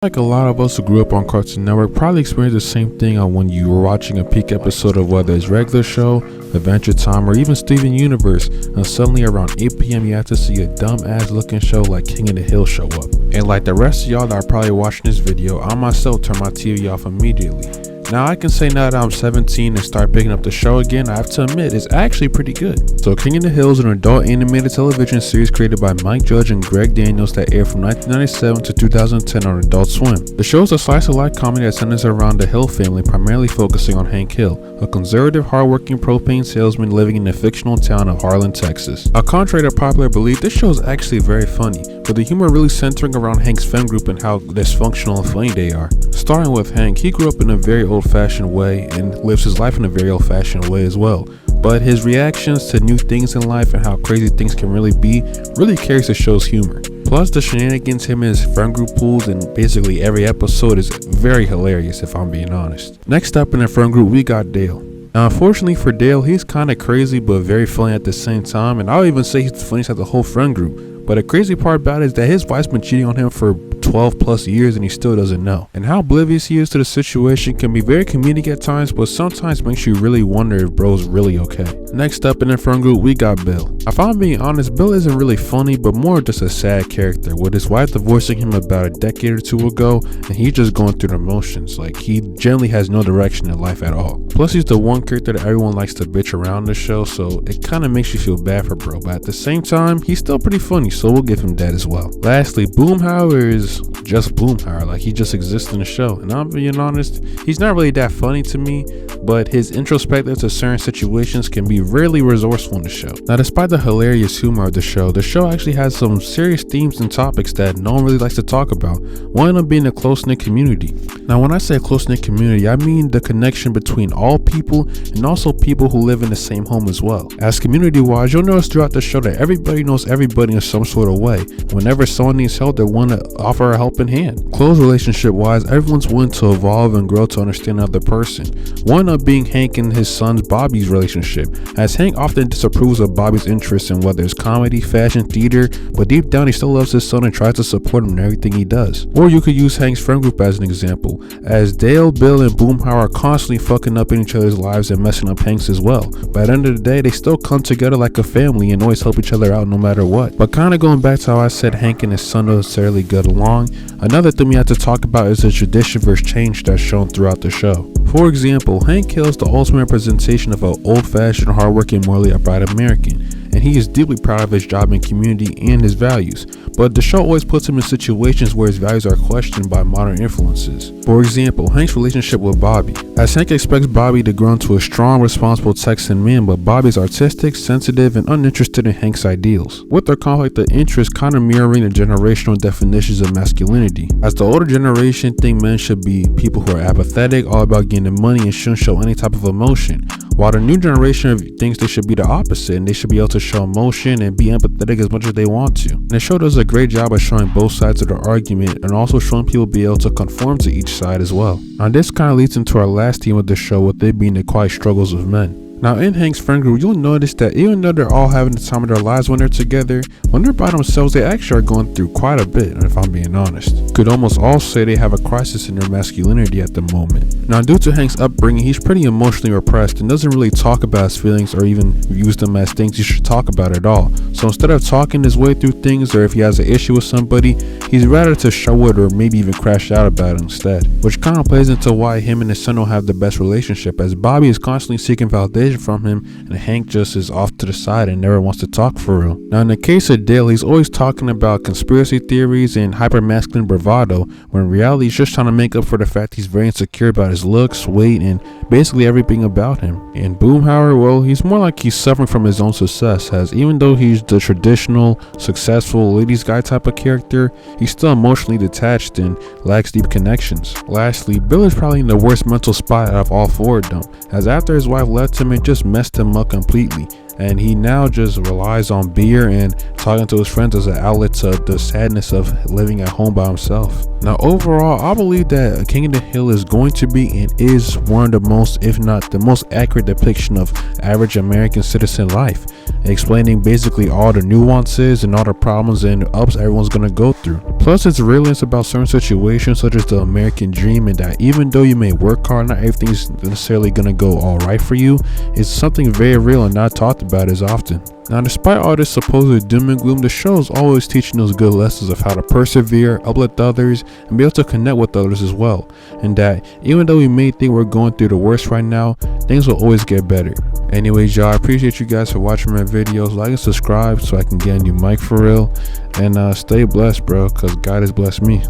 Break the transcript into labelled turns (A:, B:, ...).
A: Like a lot of us who grew up on Cartoon Network probably experienced the same thing on when you were watching a peak episode of whether it's Regular Show, Adventure Time, or even Steven Universe, and suddenly around 8 p.m. you have to see a dumb-ass looking show like King of the Hill show up. And like the rest of y'all that are probably watching this video, I myself turned my TV off immediately. Now I can say now that I'm 17 and start picking up the show again, I have to admit it's actually pretty good. So King of the Hill is an adult animated television series created by Mike Judge and Greg Daniels that aired from 1997 to 2010 on Adult Swim. The show is a slice of life comedy that centers around the Hill family, primarily focusing on Hank Hill, a conservative, hardworking propane salesman living in the fictional town of Harlan, Texas. Now, contrary to popular belief, this show is actually very funny, with the humor really centering around Hank's friend group and how dysfunctional and funny they are. Starting with Hank, he grew up in a very old-fashioned way and lives his life in a very old-fashioned way as well. But his reactions to new things in life and how crazy things can really be really carries the show's humor. Plus, the shenanigans him and his friend group pulls in basically every episode is very hilarious, if I'm being honest. Next up in the friend group, we got Dale. Now, unfortunately for Dale, he's kind of crazy but very funny at the same time, and I'll even say he's the funniest of the whole friend group. But the crazy part about it is that his wife's been cheating on him for 12 plus years and he still doesn't know. And how oblivious he is to the situation can be very comedic at times, but sometimes makes you really wonder if bro's really okay. Next up in the friend group, we got Bill. If I'm being honest, Bill isn't really funny, but more just a sad character, with his wife divorcing him about a decade or two ago, and he's just going through the motions. Like, he generally has no direction in life at all. Plus, he's the one character that everyone likes to bitch around the show, so it kind of makes you feel bad for bro, but at the same time, he's still pretty funny, so we'll give him that as well. Lastly, Boomhauer is just Boomhauer, like he just exists in the show, and I'm being honest, he's not really that funny to me, but his introspective to certain situations can be really resourceful in the show. Now, despite the hilarious humor of the show actually has some serious themes and topics that no one really likes to talk about, one of them being a close-knit community. Now, when I say close-knit community, I mean the connection between all people and also people who live in the same home as well. As community-wise, you'll notice throughout the show that everybody knows everybody in some sort of way. Whenever someone needs help, they want to offer a helping hand. Close relationship-wise, everyone's willing to evolve and grow to understand another person. One of being Hank and his son Bobby's relationship, as Hank often disapproves of Bobby's interests in whether it's comedy, fashion, theater, but deep down he still loves his son and tries to support him in everything he does. Or you could use Hank's friend group as an example, as Dale, Bill, and Boomhauer are constantly fucking up in each other's lives and messing up Hank's as well. But at the end of the day, they still come together like a family and always help each other out no matter what. But kind of going back to how I said Hank and his son don't necessarily get along, another thing we have to talk about is the tradition versus change that's shown throughout the show. For example, Hank Hill is the ultimate representation of an old-fashioned, hardworking, morally upright American, and he is deeply proud of his job and community and his values, but the show always puts him in situations where his values are questioned by modern influences. For example, Hank's relationship with Bobby, as Hank expects Bobby to grow into a strong, responsible Texan man, but Bobby's artistic, sensitive, and uninterested in Hank's ideals, with their conflict of interest kind of mirroring the generational definitions of masculinity, as the older generation think men should be people who are apathetic, all about getting the money, and shouldn't show any type of emotion, while the new generation thinks they should be the opposite and they should be able to show emotion and be empathetic as much as they want to. And the show does a great job of showing both sides of the argument and also showing people be able to conform to each side as well. Now, this kind of leads into our last theme of the show, with it being the quiet struggles of men. Now, in Hank's friend group, you'll notice that even though they're all having the time of their lives when they're together, when they're by themselves, they actually are going through quite a bit, if I'm being honest. Could almost all say they have a crisis in their masculinity at the moment. Now, due to Hank's upbringing, he's pretty emotionally repressed and doesn't really talk about his feelings or even use them as things he should talk about at all. So instead of talking his way through things, or if he has an issue with somebody, he's rather to show it or maybe even crash out about it instead. Which kind of plays into why him and his son don't have the best relationship, as Bobby is constantly seeking validation from him and Hank just is off to the side and never wants to talk for real. Now, in the case of Dale, he's always talking about conspiracy theories and hyper-masculine bravado, when in reality he's just trying to make up for the fact he's very insecure about his looks, weight, and basically everything about him. And Boomhauer, well, he's more like he's suffering from his own success, as even though he's the traditional, successful, ladies guy type of character, he's still emotionally detached and lacks deep connections. Lastly, Bill is probably in the worst mental spot out of all four of them, as after his wife left him, it just messed him up completely, and he now just relies on beer and talking to his friends as an outlet to the sadness of living at home by himself. Now, overall, I believe that King of the Hill is going to be and is one of the most, if not the most accurate depiction of average American citizen life. explaining basically all the nuances and all the problems and ups everyone's gonna go through. Plus, its realness about certain situations such as the American dream, and that even though you may work hard, not everything's necessarily gonna go all right for you, is something very real and not talked about as often. Now, despite all this supposed doom and gloom, the show is always teaching those good lessons of how to persevere, uplift others, and be able to connect with others as well. And that even though we may think we're going through the worst right now, things will always get better. Anyways, y'all, I appreciate you guys for watching my videos. Like and subscribe so I can get a new mic for real. And stay blessed, bro, because God has blessed me.